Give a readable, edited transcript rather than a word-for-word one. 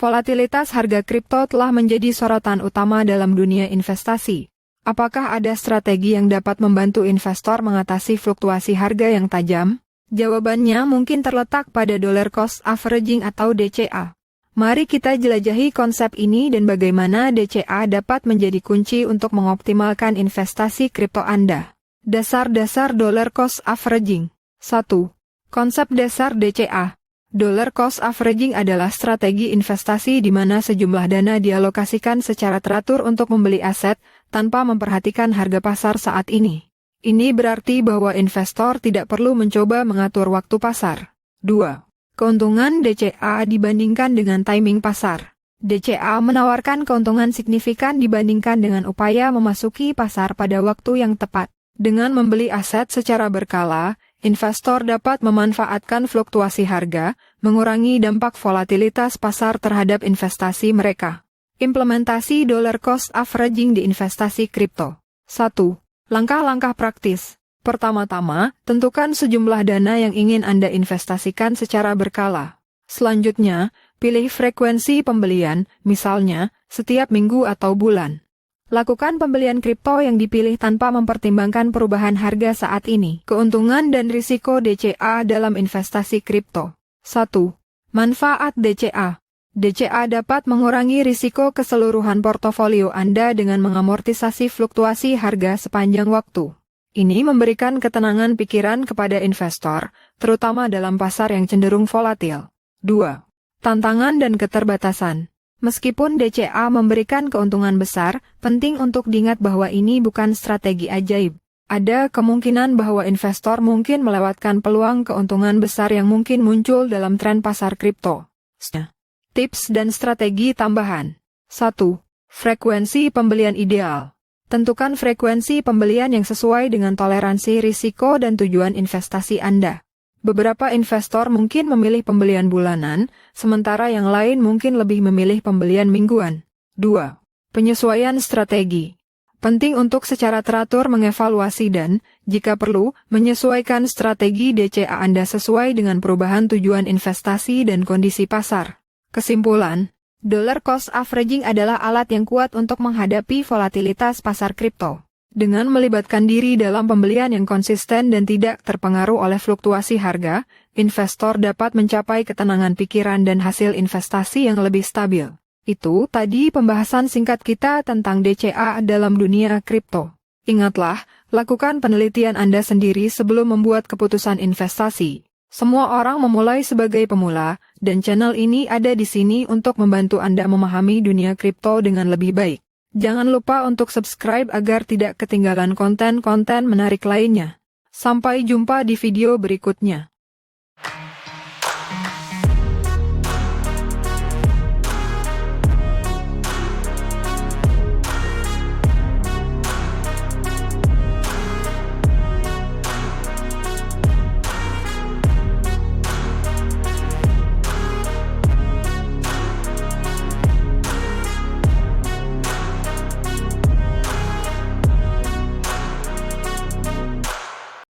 Volatilitas harga kripto telah menjadi sorotan utama dalam dunia investasi. Apakah ada strategi yang dapat membantu investor mengatasi fluktuasi harga yang tajam? Jawabannya mungkin terletak pada dollar cost averaging atau DCA. Mari kita jelajahi konsep ini dan bagaimana DCA dapat menjadi kunci untuk mengoptimalkan investasi kripto Anda. Dasar-dasar dollar cost averaging. 1. Konsep dasar DCA. Dollar cost averaging adalah strategi investasi di mana sejumlah dana dialokasikan secara teratur untuk membeli aset tanpa memperhatikan harga pasar saat ini. Ini berarti bahwa investor tidak perlu mencoba mengatur waktu pasar. 2. Keuntungan DCA dibandingkan dengan timing pasar. DCA menawarkan keuntungan signifikan dibandingkan dengan upaya memasuki pasar pada waktu yang tepat. Dengan membeli aset secara berkala, investor dapat memanfaatkan fluktuasi harga, mengurangi dampak volatilitas pasar terhadap investasi mereka. Implementasi dollar cost averaging di investasi kripto. 1. Langkah-langkah praktis. Pertama-tama, tentukan sejumlah dana yang ingin Anda investasikan secara berkala. Selanjutnya, pilih frekuensi pembelian, misalnya, setiap minggu atau bulan. Lakukan pembelian kripto yang dipilih tanpa mempertimbangkan perubahan harga saat ini. Keuntungan dan risiko DCA dalam investasi kripto. 1. Manfaat DCA. DCA dapat mengurangi risiko keseluruhan portofolio Anda dengan mengamortisasi fluktuasi harga sepanjang waktu. Ini memberikan ketenangan pikiran kepada investor, terutama dalam pasar yang cenderung volatil. 2. Tantangan dan keterbatasan. Meskipun DCA memberikan keuntungan besar, penting untuk diingat bahwa ini bukan strategi ajaib. Ada kemungkinan bahwa investor mungkin melewatkan peluang keuntungan besar yang mungkin muncul dalam tren pasar kripto. Tips dan strategi tambahan. 1. Frekuensi pembelian ideal. Tentukan frekuensi pembelian yang sesuai dengan toleransi risiko dan tujuan investasi Anda. Beberapa investor mungkin memilih pembelian bulanan, sementara yang lain mungkin lebih memilih pembelian mingguan. 2. Penyesuaian strategi. Penting untuk secara teratur mengevaluasi dan, jika perlu, menyesuaikan strategi DCA Anda sesuai dengan perubahan tujuan investasi dan kondisi pasar. Kesimpulan, dollar cost averaging adalah alat yang kuat untuk menghadapi volatilitas pasar kripto. Dengan melibatkan diri dalam pembelian yang konsisten dan tidak terpengaruh oleh fluktuasi harga, investor dapat mencapai ketenangan pikiran dan hasil investasi yang lebih stabil. Itu tadi pembahasan singkat kita tentang DCA dalam dunia kripto. Ingatlah, lakukan penelitian Anda sendiri sebelum membuat keputusan investasi. Semua orang memulai sebagai pemula, dan channel ini ada di sini untuk membantu Anda memahami dunia kripto dengan lebih baik. Jangan lupa untuk subscribe agar tidak ketinggalan konten-konten menarik lainnya. Sampai jumpa di video berikutnya.